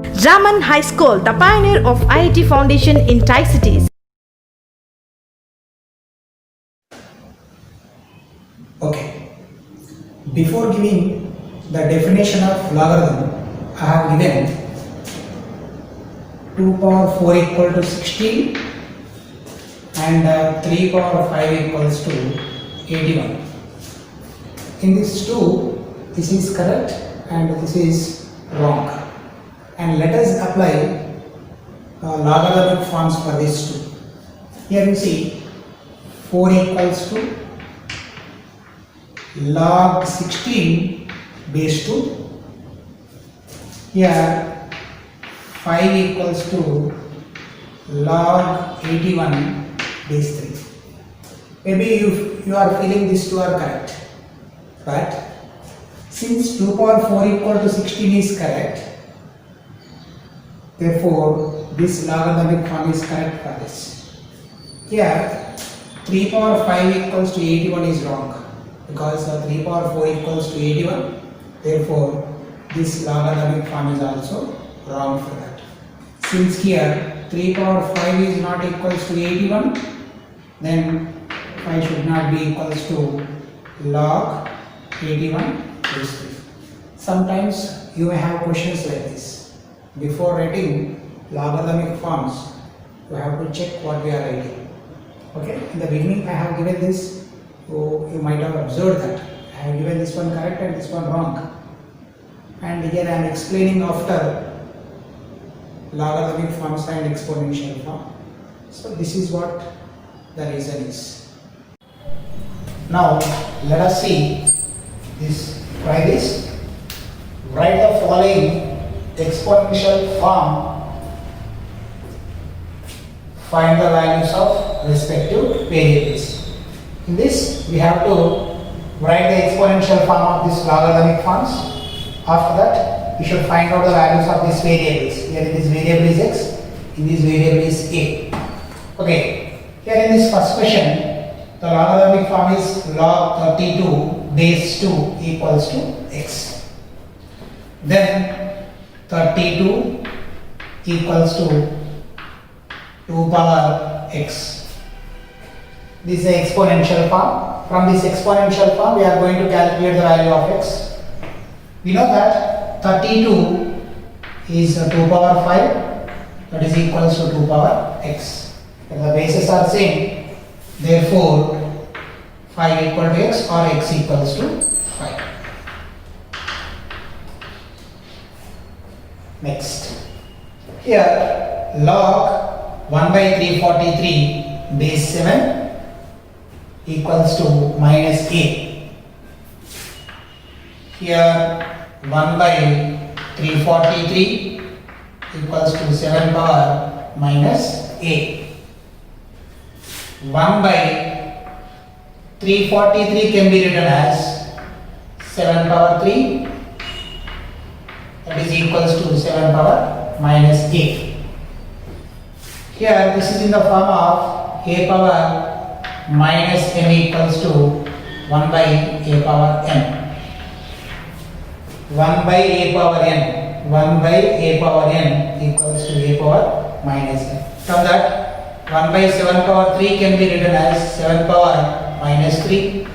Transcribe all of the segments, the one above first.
Raman High School, the pioneer of IIT Foundation in Tri-Cities. Okay. Before giving the definition of logarithm, I have given 2 power 4 equal to 16 and 3 power 5 equals to 81. In this 2, this is correct and this is wrong. And let us apply logarithmic forms for this 2. Here you see 4 equals to log 16 base 2. Here 5 equals to log 81 base 3. Maybe you are feeling these two are correct, but since 2 power 4 equal to 16 is correct, therefore this logarithmic form is correct for this. Here 3 power 5 equals to 81 is wrong, because 3 power 4 equals to 81, therefore this logarithmic form is also wrong for that. Since here 3 power 5 is not equals to 81, then 5 should not be equals to log 81 base 3. Sometimes you may have questions like this. Before writing logarithmic forms, you have to check what we are writing. Okay, in the beginning I have given this, so you might have observed that I have given this one correct and this one wrong. And here I am explaining after logarithmic forms and exponential form. So this is what the reason is. Now let us see this. Try this. Write the following exponential form. Find the values of respective variables. In this, we have to write the exponential form of this logarithmic forms. After that, we should find out the values of these variables. Here this variable is x, in this variable is a. Okay, here in this first question, the logarithmic form is log 32 base 2 equals to x. Then 32 equals to 2 power x. This is the exponential form. From this exponential form, we are going to calculate the value of x. We know that 32 is 2 power 5, that is equals to 2 power x. And the bases are same, therefore 5 equal to x or x equals to 5. Next, here log 1 by 343 base 7 equals to minus a. Here 1 by 343 equals to 7 power minus a. 1 by 343 can be written as 7 power 3, that is equals to 7 power minus a. Here this is in the form of a power minus m equals to 1 by a power n. 1 by a power n, 1 by a power n equals to a power minus n. From that 1 by 7 power 3 can be written as 7 power minus 3,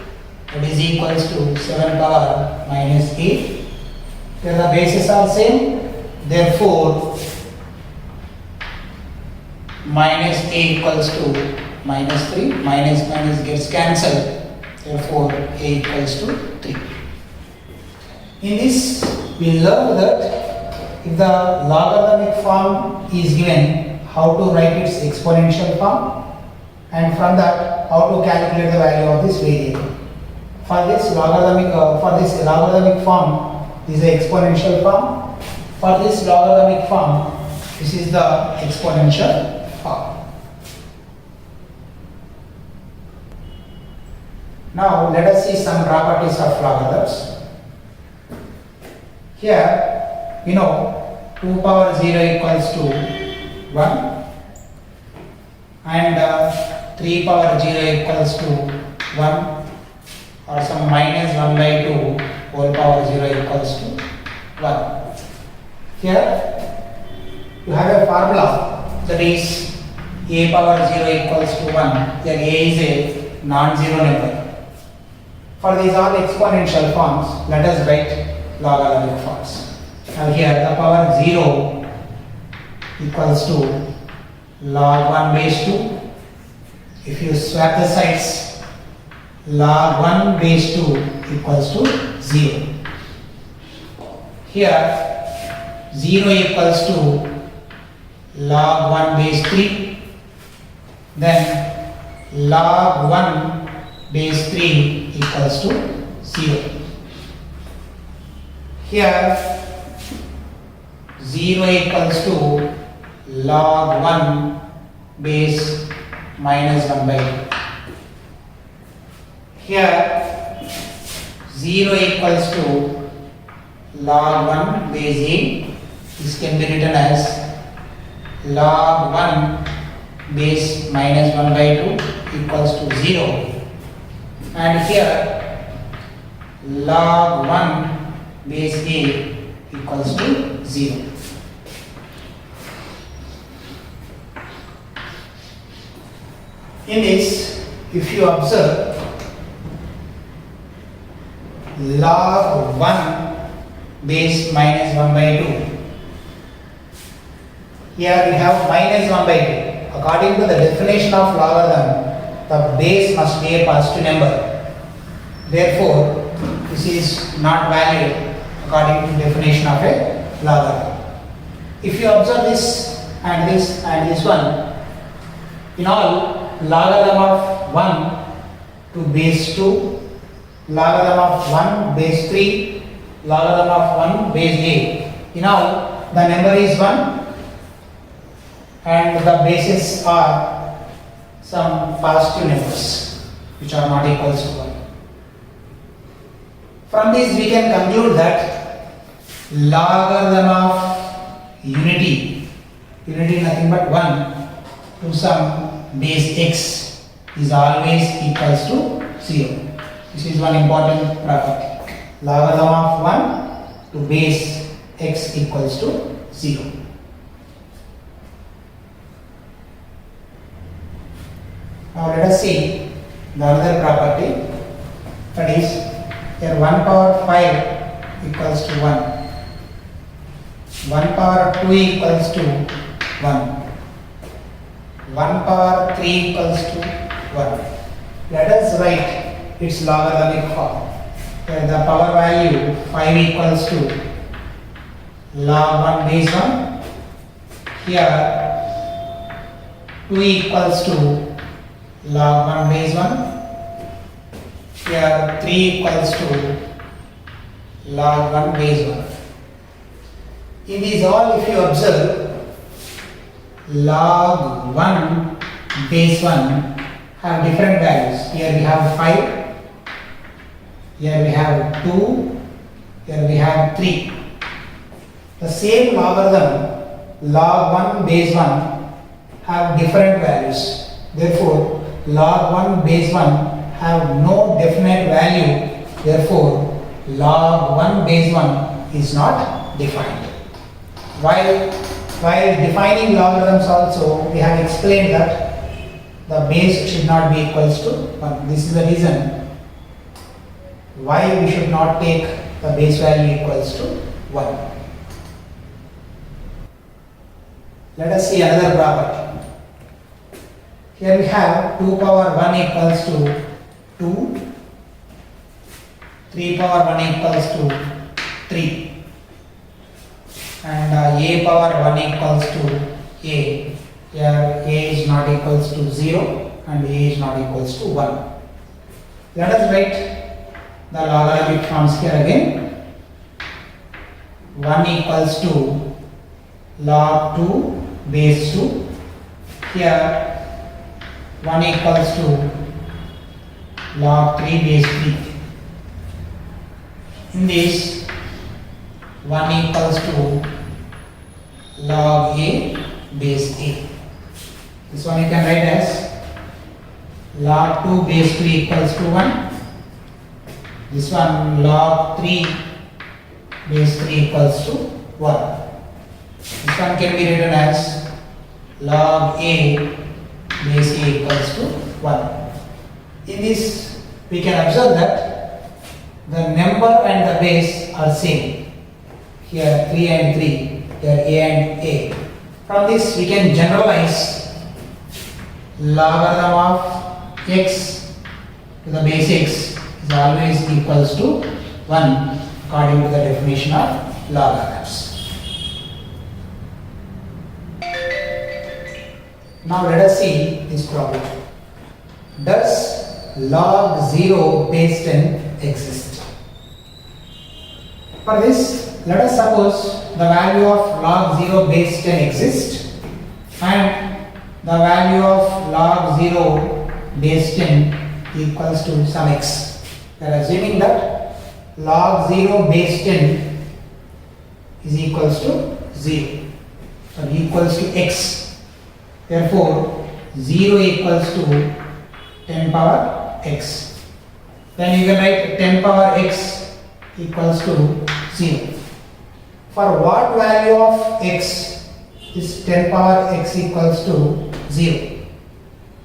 that is equals to 7 power minus 8. Here the bases are same, therefore minus a equals to minus 3, minus minus gets cancelled, therefore a equals to 3. In this we learn that if the logarithmic form is given, how to write its exponential form, and from that how to calculate the value of this variable. For this logarithmic form, this is the exponential form. For this logarithmic form, this is the exponential form. Now let us see some properties of logarithms. Here we know 2 power 0 equals to 1 and 3 power 0 equals to 1, or some minus 1 by 2 whole power 0 equals to 1. Here that is a power 0 equals to 1. Here a is a non-zero number. For these all exponential forms, let us write logarithmic forms. Now here the power 0 equals to log 1 base 2. If you swap the sides, log 1 base 2 equals to 0. Here 0 equals to log 1 base 3, then log 1 base 3 equals to 0. Here 0 equals to log 1 base minus 1 by 2. Here 0 equals to log 1 base a. This can be written as log 1 base minus 1 by 2 equals to 0. And here log 1 base a equals to 0. In this, if you observe, log 1 base minus 1 by 2. Here we have minus 1 by 2. According to the definition of logarithm, the base must be a positive number. Therefore, this is not valid according to definition of a logarithm. If you observe this and this one, in all, logarithm of 1 to base 2, logarithm of 1 base 3, logarithm of 1 base a. In all, the number is 1 and the bases are some positive numbers which are not equals to 1. From this we can conclude that logarithm of unity nothing but 1 to some base x is always equals to 0. This is one important property. Logarithm of 1 to base x equals to 0. Now let us see the other property, that is here 1 power 5 equals to 1, 1 power 2 equals to 1, 1 power 3 equals to 1. Let us write its logarithmic form. Here the power value 5 equals to log 1 base 1. Here 2 equals to log 1 base 1. Here 3 equals to log 1 base 1. In these all, if you observe, log 1 base 1 have different values. Here we have 5, here we have 2, here we have 3. The same logarithm, log 1 base 1 have different values. Therefore, log 1 base 1 have no definite value. Therefore, log 1 base 1 is not defined. While defining logarithms also, we have explained that the base should not be equals to 1. This is the reason why we should not take the base value equals to 1. Let us see another property. Here we have 2 power 1 equals to 2, 3 power 1 equals to 3, and a power 1 equals to a. Here a is not equals to 0 and a is not equals to 1. Let us write the logarithmic forms here again. 1 equals to log 2 base 2. Here 1 equals to log 3 base 3. In this, 1 equals to log a base a. This one you can write as log 2 base 3 equals to 1. This one log 3 base 3 equals to 1. This one can be written as log a base a equals to 1. In this we can observe that the number and the base are same. Here 3 and 3, here a and a. From this we can generalize logarithm of x to the base x is always equals to 1 according to the definition of logarithms. Now let us see this problem. Does log 0 base 10 exist? For this, let us suppose the value of log 0 base 10 exists and the value of log 0 base 10 equals to some x. We are assuming that log 0 base 10 is equals to 0 or equals to x. Therefore, 0 equals to 10 power x. Then you can write 10 power x equals to 0. For what value of x is 10 power x equals to 0?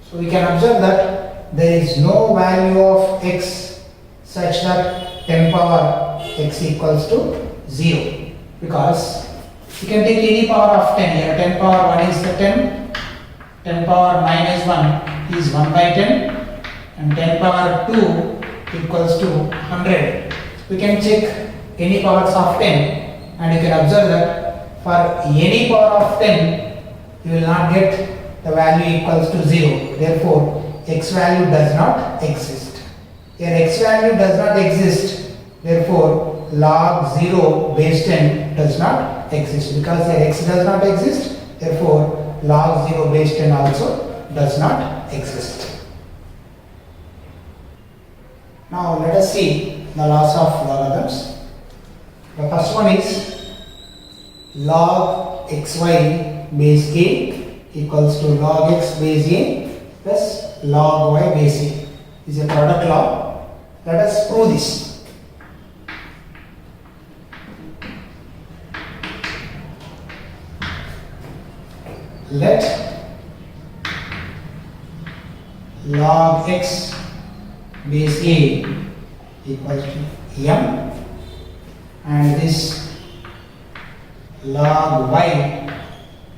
So we can observe that there is no value of x such that 10 power x equals to 0, because you can take any power of 10 here. 10 power 1 is the 10 power minus 1 is 1 by 10, and 10 power 2 equals to 100. We can check any powers of 10 and you can observe that for any power of 10 you will not get the value equals to 0. Therefore, x value does not exist. Here x value does not exist. Therefore, log 0 base 10 does not exist, because here x does not exist. Therefore, log 0 base 10 also does not exist. Now let us see the laws of logarithms. The first one is log xy base a equals to log x base a plus log y base a. This is a product law. Let us prove this. Let log x base a equals to m and this log y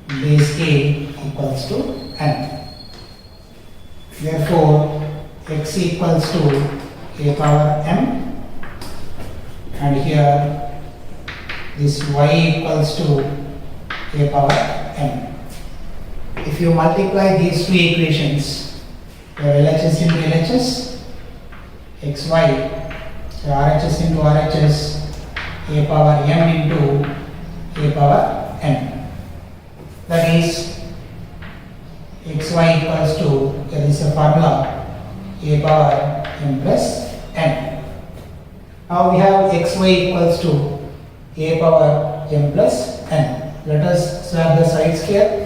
base a equals to n. Therefore, x equals to a power m and here this y equals to a power m. If you multiply these two equations, your LHS into LHS, xy, so RHS into RHS, a power m into a power n. That is xy equals to, there is a formula, a power m plus n. Now we have xy equals to a power m plus n. Let us swap the sides here.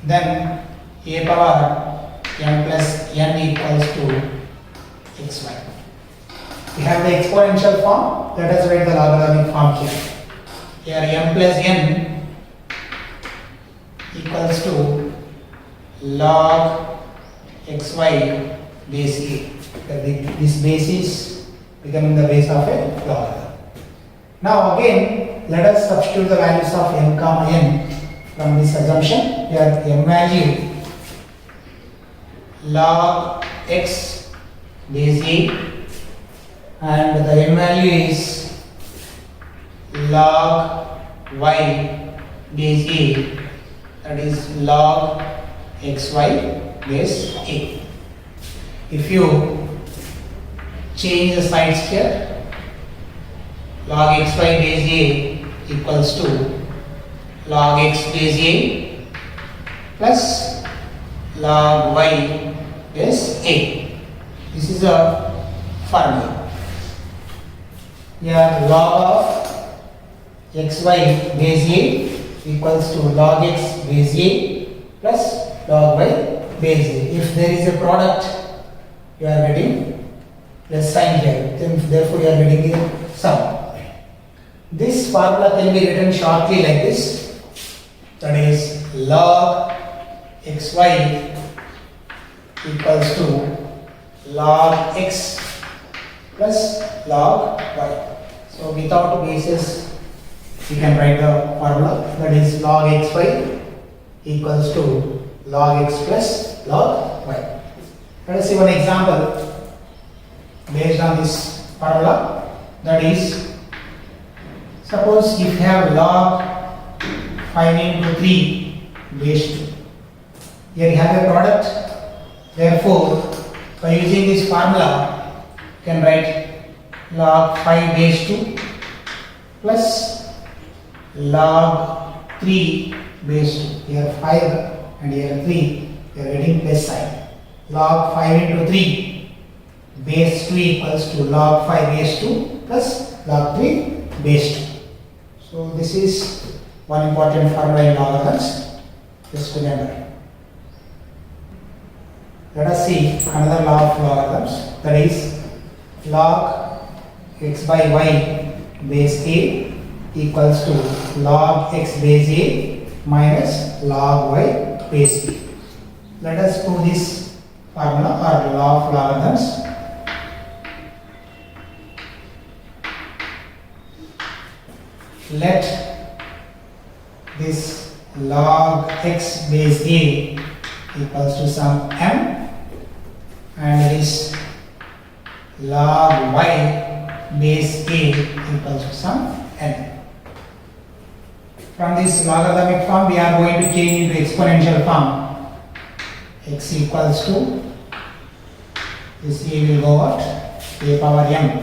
Then a power m plus n equals to xy. We have the exponential form. Let us write the logarithmic form here. Here m plus n equals to log xy base a. This base is becoming the base of a logarithm. Now again, let us substitute the values of m comma n from this assumption. Here m value log x base a and the n value is log y base a, that is log xy base a. If you change the sides here, log xy base a equals to log x base a plus log y base a. This is a formula. Here log of xy base a equals to log x base a plus log y base a. If there is a product, you are getting plus sign here, therefore you are getting a sum. This formula can be written shortly like this, that is log xy equals to log x plus log y. So without basis, we can write the formula, that is log xy equals to log x plus log y. Let us see one example based on this formula, that is, suppose if you have log 5 into 3 base 2. Here you have a product, therefore by using this formula you can write log 5 base 2 plus log 3 base 2. Here 5 and here 3, you are getting plus sign. Log 5 into 3 base 2 equals to log 5 base 2 plus log 3 base 2. So this is one important formula in logarithms, just remember. Let us see another law of logarithms, that is log x by y base a equals to log x base a minus log y base b. Let us prove this formula or law of logarithms. Let this log x base a equals to some m and this log y base a equals to some n. From this logarithmic form we are going to change into exponential form. X equals to, this a will go out, a power m.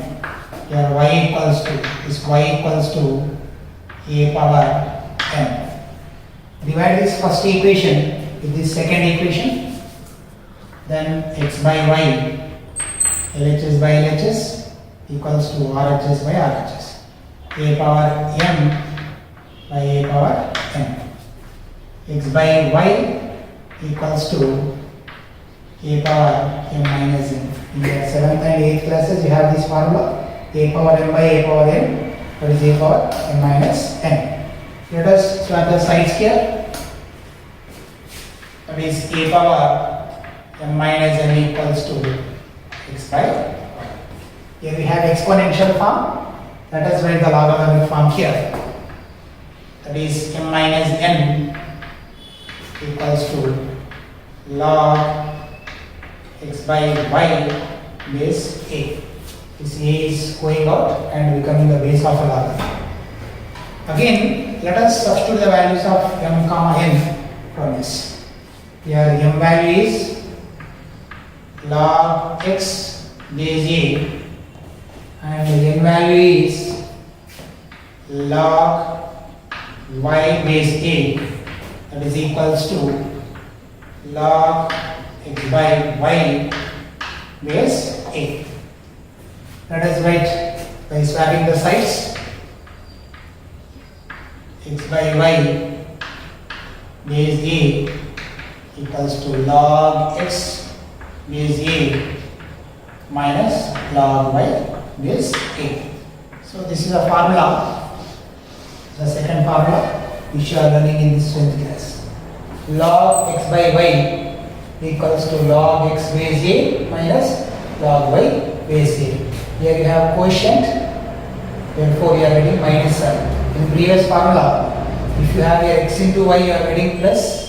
Here y equals to, this y equals to a power m. Divide this first equation with this second equation, then x by y, LHS by LHS equals to RHS by RHS, a power m by a power m. X by y equals to a power m minus n. In your 7th and 8th classes you have this formula, a power m by a power n, that is a power m minus n. Let us swap the sides here. That is a power m minus n equals to x by y. Here we have exponential form. Let us write the logarithmic form here. That is m minus n equals to log x by y base a. This a is going out and becoming the base of a logarithm. Again, let us substitute the values of m comma n from this. Here m value is log x base a and n value is log y base a, that is equals to log x by y base a. Let us write by swapping the sides. X by y base a equals to log x base a minus log y base a. So this is a formula, the second formula which you are learning in this 10th class. Log x by y equals to log x base a minus log y base a. Here you have quotient, therefore you are getting minus sign. In previous formula, if you have your x into y, you are getting plus.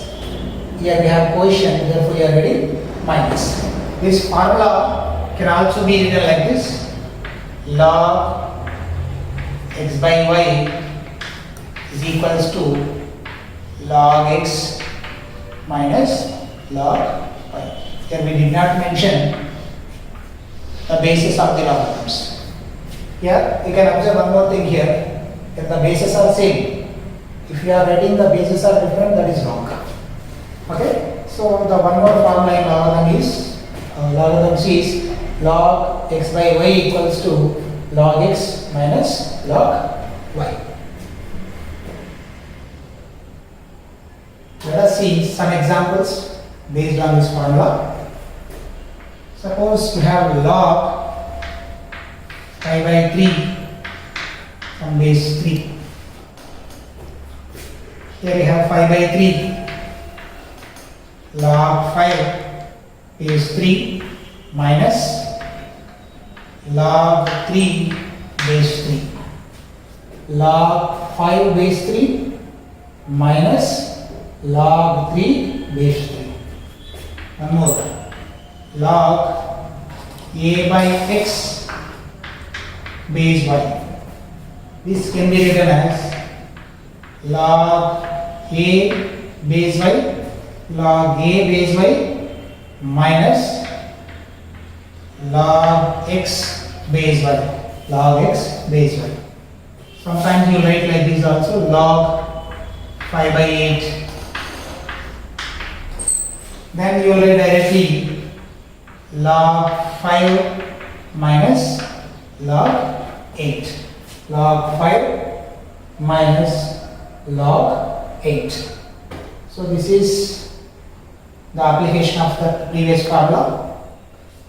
Here we have quotient, therefore you are getting minus. This formula can also be written like this: log x by y is equals to log x minus log y. Here we did not mention the basis of the logarithms. Here you can observe one more thing here. If the bases are same, if you are writing the bases are different, that is wrong. Okay, so the one more formula in logarithms is log x by y equals to log x minus log y. Let us see some examples based on this formula. Suppose you have log pi by 3 from base 3. Here you have 5 by 3 log 5 base 3 minus log 3 base 3. Log 5 base 3 minus log 3 base 3. One more. Log a by x base y. This can be written as log a base y, log a base y minus log x base y, log x base y. Sometimes you write like this also, log 5 by 8. Then you will write directly log 5 minus log 8. Log 5 minus log 8. So this is the application of the previous formula.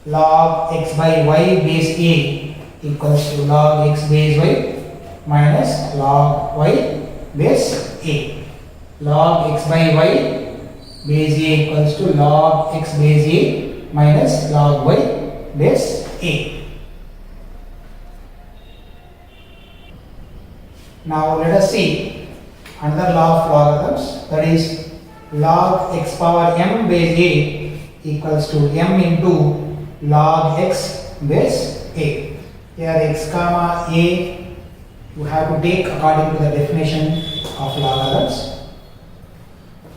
Log x by y base a equals to log x base y minus log y base a. Log x by y base a equals to log x base a minus log y base a. Now let us see another law of logarithms, that is log x power m base a equals to m into log x base a. Here x comma a you have to take according to the definition of logarithms.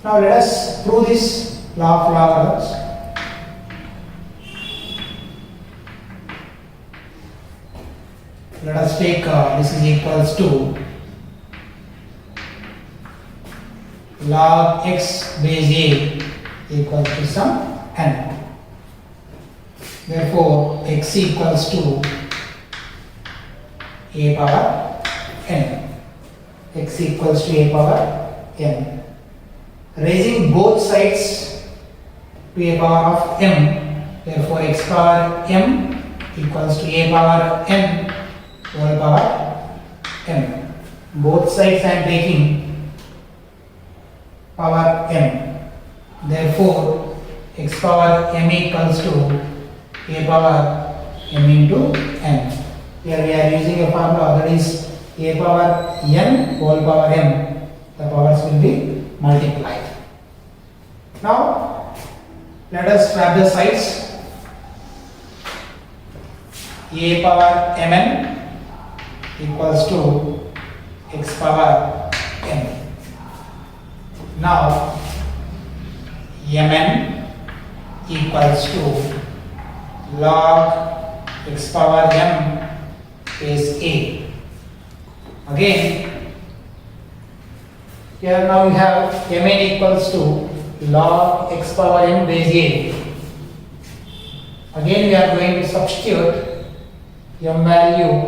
Now let us prove this law of logarithms. Let us take this is equals to log x base a equals to some n. Therefore, x equals to a power n. X equals to a power n. Raising both sides to a power of m, therefore x power m equals to a power n whole power m. Both sides I am taking power m. Therefore, x power m equals to a power m into n. Here we are using a formula, that is a power n whole power m. The powers will be multiplied. Now let us swap the sides. A power mn equals to x power m. Now mn equals to log x power m base a. Again, here now we have mn equals to log x power m base a. Again we are going to substitute m value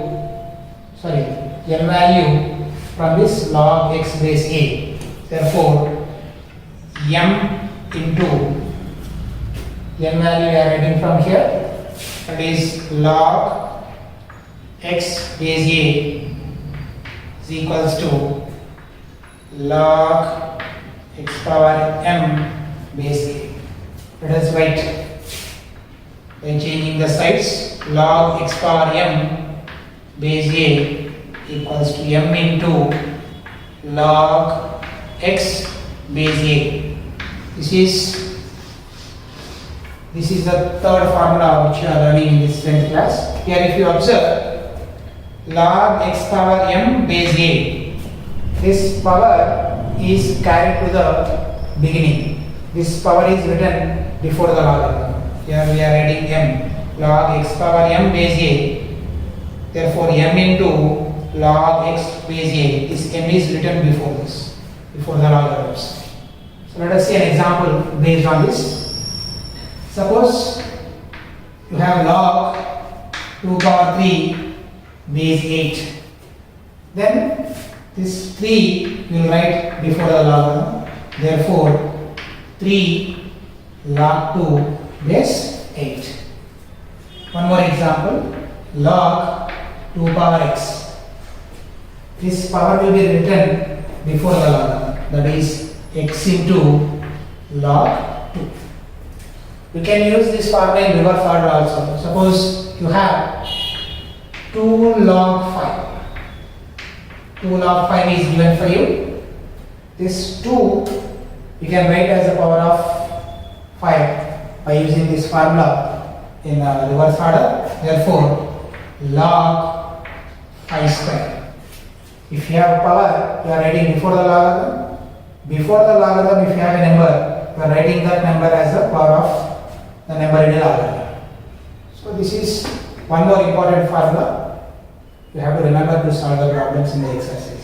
from this log x base a. Therefore, m into m value we are writing from here, that is log x base a is equals to log x power m base a. Let us write by changing the sides. Log x power m base a equals to m into log x base a. This is the third formula which you are learning in this 10th class. Here if you observe, log x power m base a, this power is carried to the beginning. This power is written before the logarithm. Here we are adding m, log x power m base a. Therefore, m into log x base a, this m is written before the logarithms. So let us see an example based on this. Suppose you have log 2 power 3 base 8. Then this 3 will write before the logarithm. Therefore, 3 log 2 base 8. One more example, log 2 power x. This power will be written before the logarithm, that is x into log 2. You can use this formula in reverse order also. Suppose you have 2 log 5. 2 log 5 is given for you. This 2 you can write as the power of 5 by using this formula in reverse order. Therefore, log 5 square. If you have power, you are writing before the logarithm. Before the logarithm, if you have a number, you are writing that number as the power of the number in a logarithm. So this is one more important formula. You have to remember to solve the problems in the exercise.